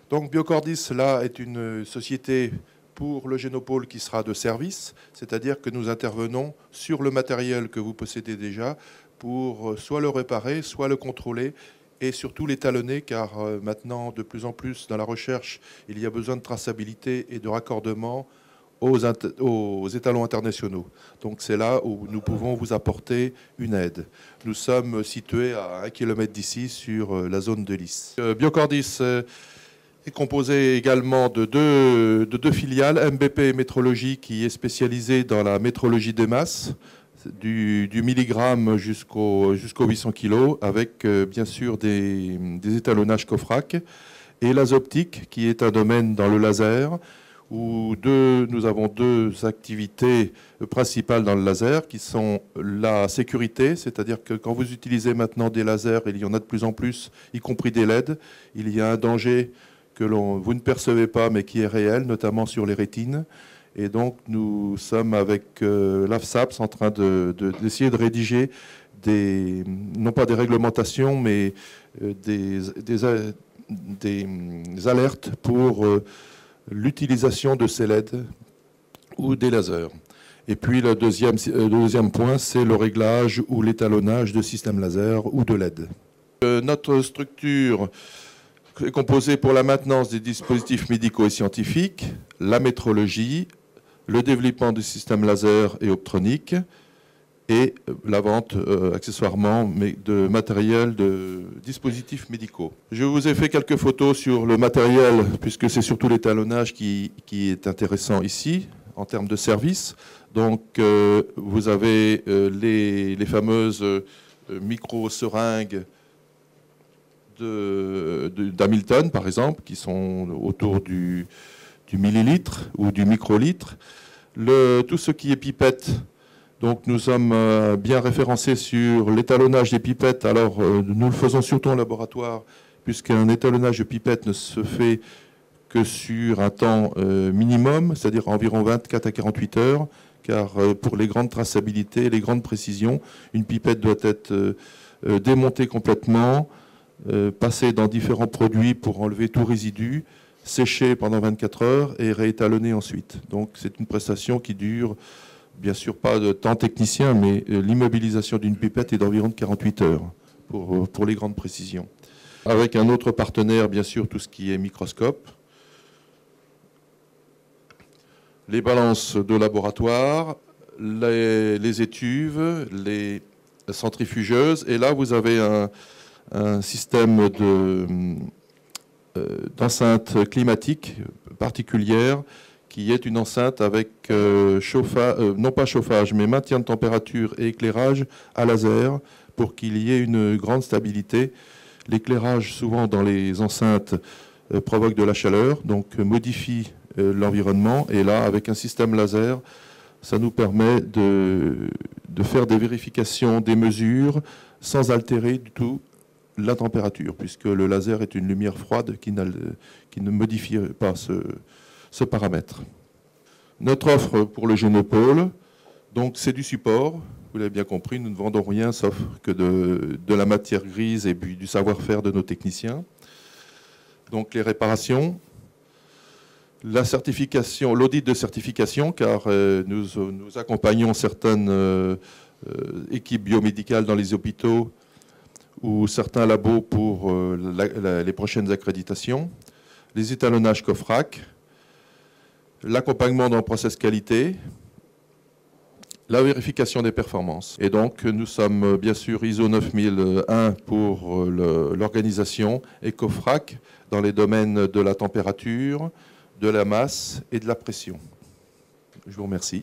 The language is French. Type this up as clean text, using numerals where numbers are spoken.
Donc Biocordis, là, est une société pour le Génopôle qui sera de service, c'est-à-dire que nous intervenons sur le matériel que vous possédez déjà pour soit le réparer, soit le contrôler et surtout l'étalonner, car maintenant, de plus en plus, dans la recherche, il y a besoin de traçabilité et de raccordement aux étalons internationaux. Donc c'est là où nous pouvons vous apporter une aide. Nous sommes situés à 1 km d'ici, sur la zone de Lys. Biocordis est composé également de deux filiales, MBP Métrologie, qui est spécialisée dans la métrologie des masses, du milligramme jusqu'au 800 kg, avec bien sûr des étalonnages COFRAC, et l'azoptique, qui est un domaine dans le laser, où nous avons deux activités principales dans le laser, qui sont la sécurité, c'est-à-dire que quand vous utilisez maintenant des lasers, il y en a de plus en plus, y compris des LED, il y a un danger que vous ne percevez pas, mais qui est réel, notamment sur les rétines. Et donc, nous sommes avec l'AFSAPS en train d'essayer de rédiger non pas des réglementations, mais des alertes pour l'utilisation de ces LED ou des lasers. Et puis, le deuxième point, c'est le réglage ou l'étalonnage de systèmes laser ou de LED. Notre structure est composé pour la maintenance des dispositifs médicaux et scientifiques, la métrologie, le développement du système laser et optronique et la vente accessoirement de matériel de dispositifs médicaux. Je vous ai fait quelques photos sur le matériel puisque c'est surtout l'étalonnage qui est intéressant ici en termes de service. Donc vous avez les fameuses micro-seringues d'Hamilton, par exemple, qui sont autour du millilitre ou du microlitre. Tout ce qui est pipette, donc nous sommes bien référencés sur l'étalonnage des pipettes. Alors, nous le faisons surtout en laboratoire, puisqu'un étalonnage de pipette ne se fait que sur un temps minimum, c'est-à-dire environ 24 à 48 heures, car pour les grandes traçabilités, les grandes précisions, une pipette doit être démontée complètement, passer dans différents produits pour enlever tout résidu, sécher pendant 24 heures et réétalonner ensuite. Donc c'est une prestation qui dure, bien sûr pas de temps technicien, mais l'immobilisation d'une pipette est d'environ 48 heures pour les grandes précisions. Avec un autre partenaire, bien sûr, tout ce qui est microscope, les balances de laboratoire, les étuves, les centrifugeuses, et là vous avez un système d'enceinte climatique particulière qui est une enceinte avec non pas chauffage, mais maintien de température et éclairage à laser pour qu'il y ait une grande stabilité. L'éclairage, souvent dans les enceintes, provoque de la chaleur, donc modifie l'environnement. Et là, avec un système laser, ça nous permet de faire des vérifications, des mesures, sans altérer du tout la température, puisque le laser est une lumière froide qui ne modifie pas ce paramètre. Notre offre pour le Génopôle, donc c'est du support, vous l'avez bien compris, nous ne vendons rien sauf que de la matière grise et du savoir-faire de nos techniciens. Donc les réparations, la certification, l'audit de certification, car nous accompagnons certaines équipes biomédicales dans les hôpitaux ou certains labos pour les prochaines accréditations, les étalonnages COFRAC, l'accompagnement dans le process qualité, la vérification des performances. Et donc, nous sommes bien sûr ISO 9001 pour l'organisation et COFRAC dans les domaines de la température, de la masse et de la pression. Je vous remercie.